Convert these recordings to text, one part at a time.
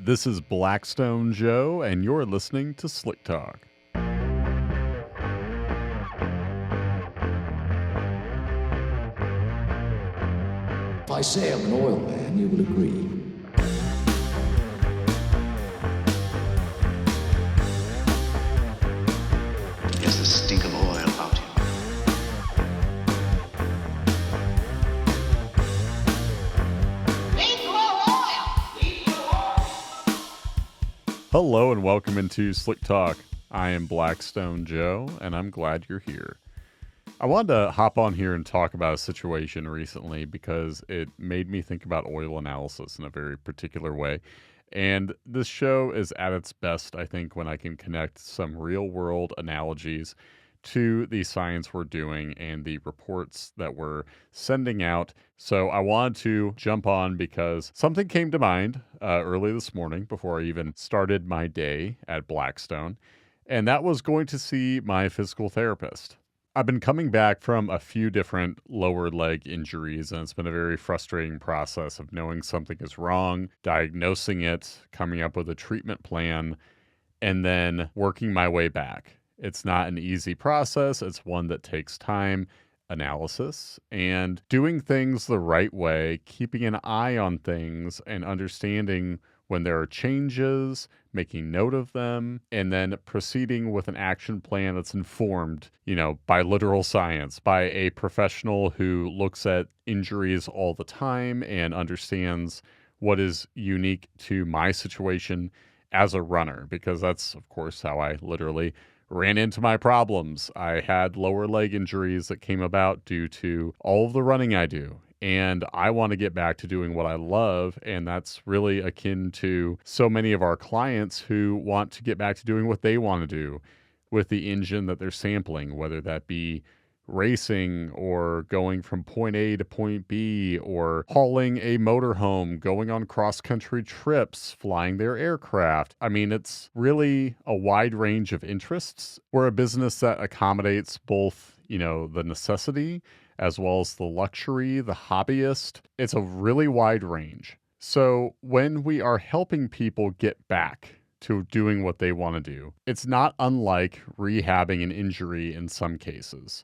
This is Blackstone Joe, and you're listening to Slick Talk. If I say I'm an oil man, you will agree. There's the stink of oil about him. Hello and welcome into Slick Talk. I am Blackstone Joe, and I'm glad you're here. I wanted to hop on here and talk about a situation recently because it made me think about oil analysis in a very particular way. And this show is at its best, I think, when I can connect some real-world analogies to the science we're doing and the reports that we're sending out. So I wanted to jump on because something came to mind early this morning before I even started my day at Blackstone, and that was going to see my physical therapist. I've been coming back from a few different lower leg injuries, and it's been a very frustrating process of knowing something is wrong, diagnosing it, coming up with a treatment plan, and then working my way back. It's not an easy process. It's one that takes time, analysis, and doing things the right way, keeping an eye on things and understanding when there are changes, making note of them, and then proceeding with an action plan that's informed, by literal science, by a professional who looks at injuries all the time and understands what is unique to my situation as a runner, because that's, of course, how I literally ran into my problems. I had lower leg injuries that came about due to all of the running I do. And I want to get back to doing what I love. And that's really akin to so many of our clients who want to get back to doing what they want to do with the engine that they're sampling, whether that be racing or going from point A to point B or hauling a motorhome, going on cross-country trips, flying their aircraft. I mean, it's really a wide range of interests. We're a business that accommodates both, the necessity as well as the luxury, the hobbyist. It's a really wide range. So when we are helping people get back to doing what they want to do, it's not unlike rehabbing an injury in some cases.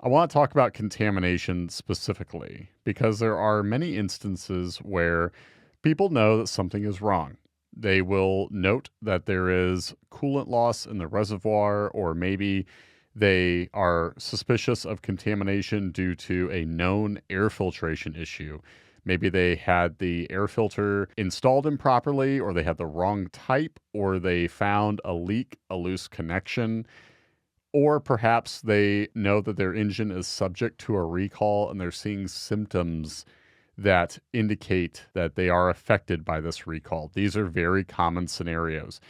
I want to talk about contamination specifically because there are many instances where people know that something is wrong. They will note that there is coolant loss in the reservoir, or maybe they are suspicious of contamination due to a known air filtration issue. Maybe they had the air filter installed improperly, or they had the wrong type, or they found a leak, a loose connection. Or perhaps they know that their engine is subject to a recall and they're seeing symptoms that indicate that they are affected by this recall. These are very common scenarios.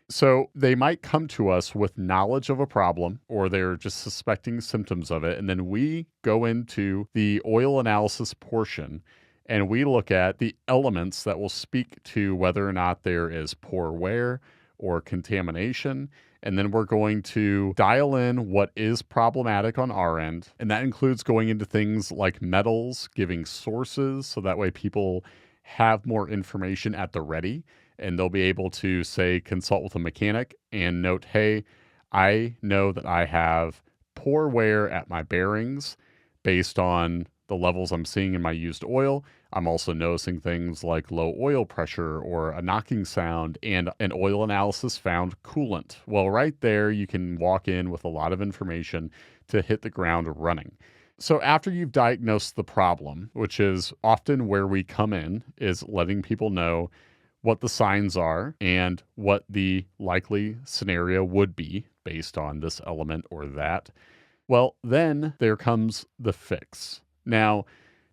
So they might come to us with knowledge of a problem, or they're just suspecting symptoms of it. And then we go into the oil analysis portion and we look at the elements that will speak to whether or not there is poor wear or contamination. And then we're going to dial in what is problematic on our end. And that includes going into things like metals, giving sources, so that way people have more information at the ready. And they'll be able to, say, consult with a mechanic and note, hey, I know that I have poor wear at my bearings based on the levels I'm seeing in my used oil. I'm also noticing things like low oil pressure or a knocking sound, and an oil analysis found coolant. Well, right there, you can walk in with a lot of information to hit the ground running. So after you've diagnosed the problem, which is often where we come in, is letting people know what the signs are and what the likely scenario would be based on this element or that. Well, then there comes the fix. Now,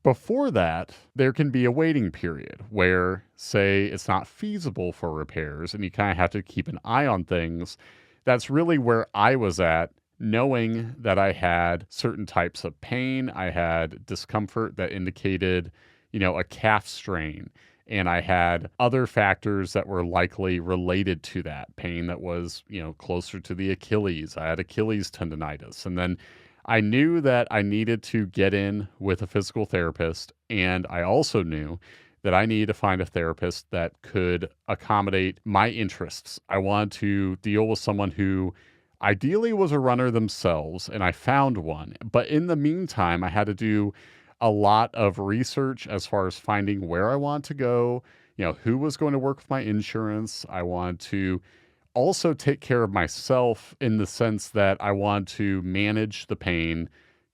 before that, there can be a waiting period where, say, it's not feasible for repairs and you kind of have to keep an eye on things. That's really where I was at, knowing that I had certain types of pain. I had discomfort that indicated, a calf strain. And I had other factors that were likely related to that pain that was, closer to the Achilles. I had Achilles tendonitis. And then I knew that I needed to get in with a physical therapist. And I also knew that I need to find a therapist that could accommodate my interests. I wanted to deal with someone who ideally was a runner themselves, and I found one. But in the meantime, I had to do a lot of research as far as finding where I want to go, who was going to work with my insurance. I wanted to also take care of myself in the sense that I wanted to manage the pain,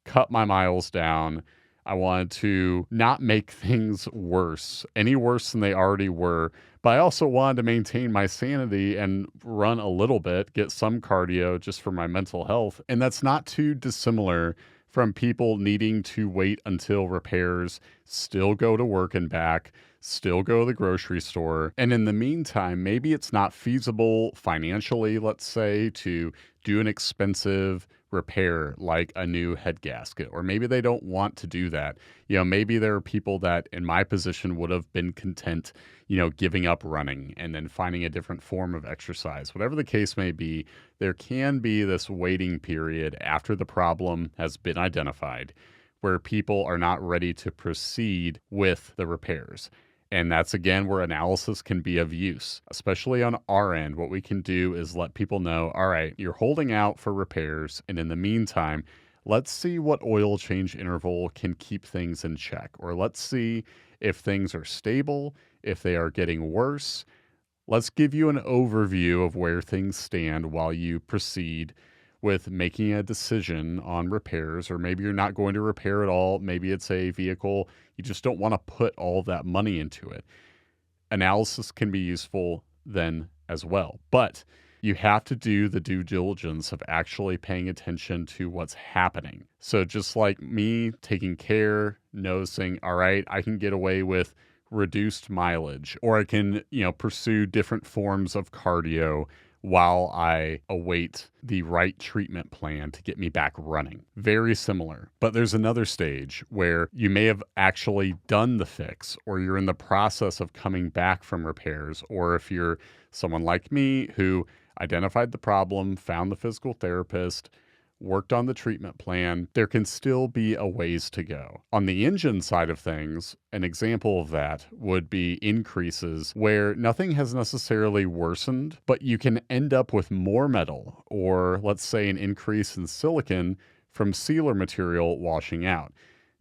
cut my miles down. I wanted to not make things worse, any worse than they already were. But I also wanted to maintain my sanity and run a little bit, get some cardio just for my mental health. And that's not too dissimilar from people needing to wait until repairs, still go to work and back, still go to the grocery store. And in the meantime, maybe it's not feasible financially, let's say, to do an expensive repair like a new head gasket, or maybe they don't want to do that. Maybe there are people that in my position would have been content, giving up running and then finding a different form of exercise. Whatever the case may be, there can be this waiting period after the problem has been identified where people are not ready to proceed with the repairs. And that's, again, where analysis can be of use, especially on our end. What we can do is let people know, all right, you're holding out for repairs. And in the meantime, let's see what oil change interval can keep things in check. Or let's see if things are stable, if they are getting worse. Let's give you an overview of where things stand while you proceed with making a decision on repairs. Or maybe you're not going to repair at all. Maybe it's a vehicle you just don't want to put all of that money into it. Analysis can be useful then as well. But you have to do the due diligence of actually paying attention to what's happening. So just like me taking care, noticing, all right, I can get away with reduced mileage, or I can, pursue different forms of cardio while I await the right treatment plan to get me back running. Very similar. But there's another stage where you may have actually done the fix, or you're in the process of coming back from repairs, or if you're someone like me who identified the problem, found the physical therapist, worked on the treatment plan, there can still be a ways to go. On the engine side of things, an example of that would be increases where nothing has necessarily worsened, but you can end up with more metal, or let's say an increase in silicon from sealer material washing out.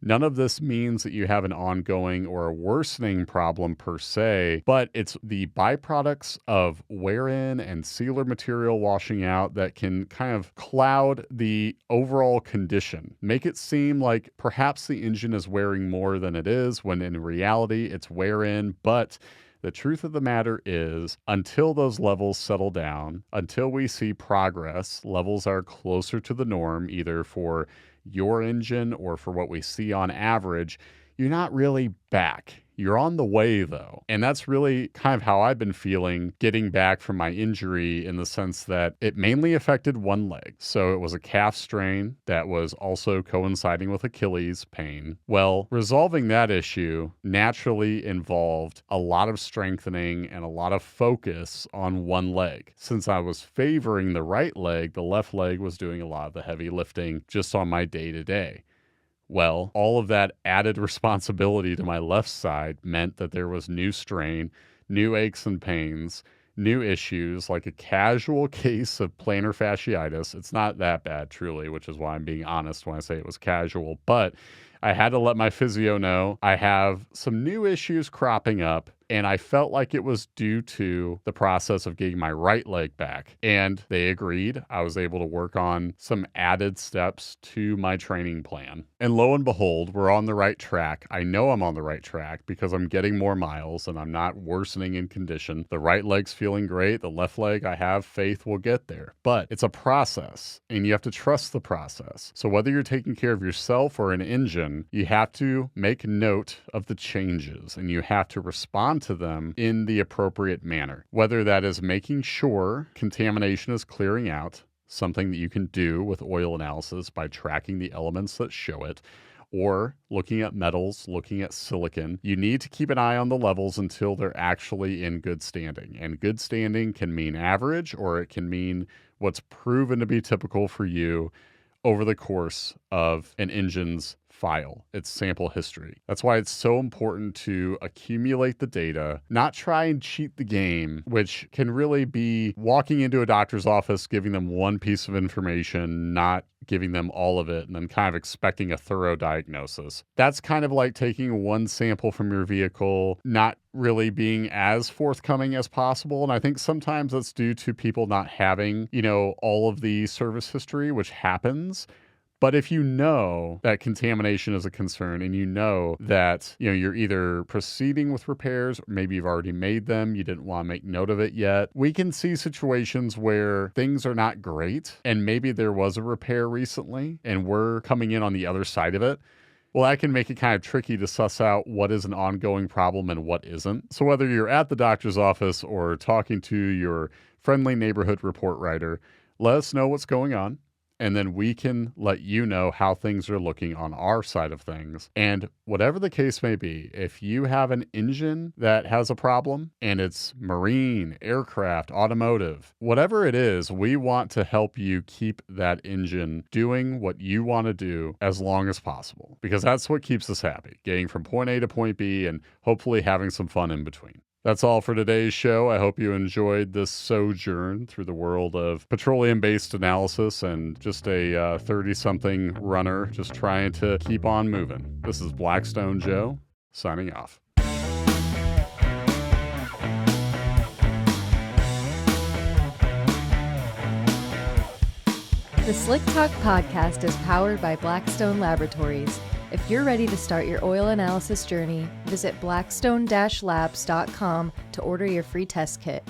None of this means that you have an ongoing or a worsening problem per se, but it's the byproducts of wear-in and sealer material washing out that can kind of cloud the overall condition. Make it seem like perhaps the engine is wearing more than it is, when in reality it's wear-in, but the truth of the matter is, until those levels settle down, until we see progress, levels are closer to the norm, either for your engine or for what we see on average, you're not really back. You're on the way, though. And that's really kind of how I've been feeling getting back from my injury, in the sense that it mainly affected one leg. So it was a calf strain that was also coinciding with Achilles pain. Well, resolving that issue naturally involved a lot of strengthening and a lot of focus on one leg. Since I was favoring the right leg, the left leg was doing a lot of the heavy lifting just on my day-to-day. Well, all of that added responsibility to my left side meant that there was new strain, new aches and pains, new issues, like a casual case of plantar fasciitis. It's not that bad, truly, which is why I'm being honest when I say it was casual. But I had to let my physio know I have some new issues cropping up, and I felt like it was due to the process of getting my right leg back. And they agreed. I was able to work on some added steps to my training plan. And lo and behold, we're on the right track. I know I'm on the right track because I'm getting more miles and I'm not worsening in condition. The right leg's feeling great. The left leg, I have faith will get there. But it's a process, and you have to trust the process. So whether you're taking care of yourself or an engine, you have to make note of the changes, and you have to respond to them in the appropriate manner. Whether that is making sure contamination is clearing out, something that you can do with oil analysis by tracking the elements that show it, or looking at metals, looking at silicon. You need to keep an eye on the levels until they're actually in good standing. And good standing can mean average, or it can mean what's proven to be typical for you over the course of an engine's file, its sample history. That's why it's so important to accumulate the data, not try and cheat the game, which can really be walking into a doctor's office, giving them one piece of information, not giving them all of it, and then kind of expecting a thorough diagnosis. That's kind of like taking one sample from your vehicle, not really being as forthcoming as possible. And I think sometimes that's due to people not having, all of the service history, which happens. But if you know that contamination is a concern and you know that, you're either proceeding with repairs, or maybe you've already made them, you didn't want to make note of it yet, we can see situations where things are not great and maybe there was a repair recently and we're coming in on the other side of it. Well, that can make it kind of tricky to suss out what is an ongoing problem and what isn't. So whether you're at the doctor's office or talking to your friendly neighborhood report writer, let us know what's going on. And then we can let you know how things are looking on our side of things. And whatever the case may be, if you have an engine that has a problem and it's marine, aircraft, automotive, whatever it is, we want to help you keep that engine doing what you want to do as long as possible, because that's what keeps us happy, getting from point A to point B and hopefully having some fun in between. That's all for today's show. I hope you enjoyed this sojourn through the world of petroleum-based analysis and just a 30-something runner just trying to keep on moving. This is Blackstone Joe, signing off. The Slick Talk podcast is powered by Blackstone Laboratories. If you're ready to start your oil analysis journey, visit blackstone-labs.com to order your free test kit.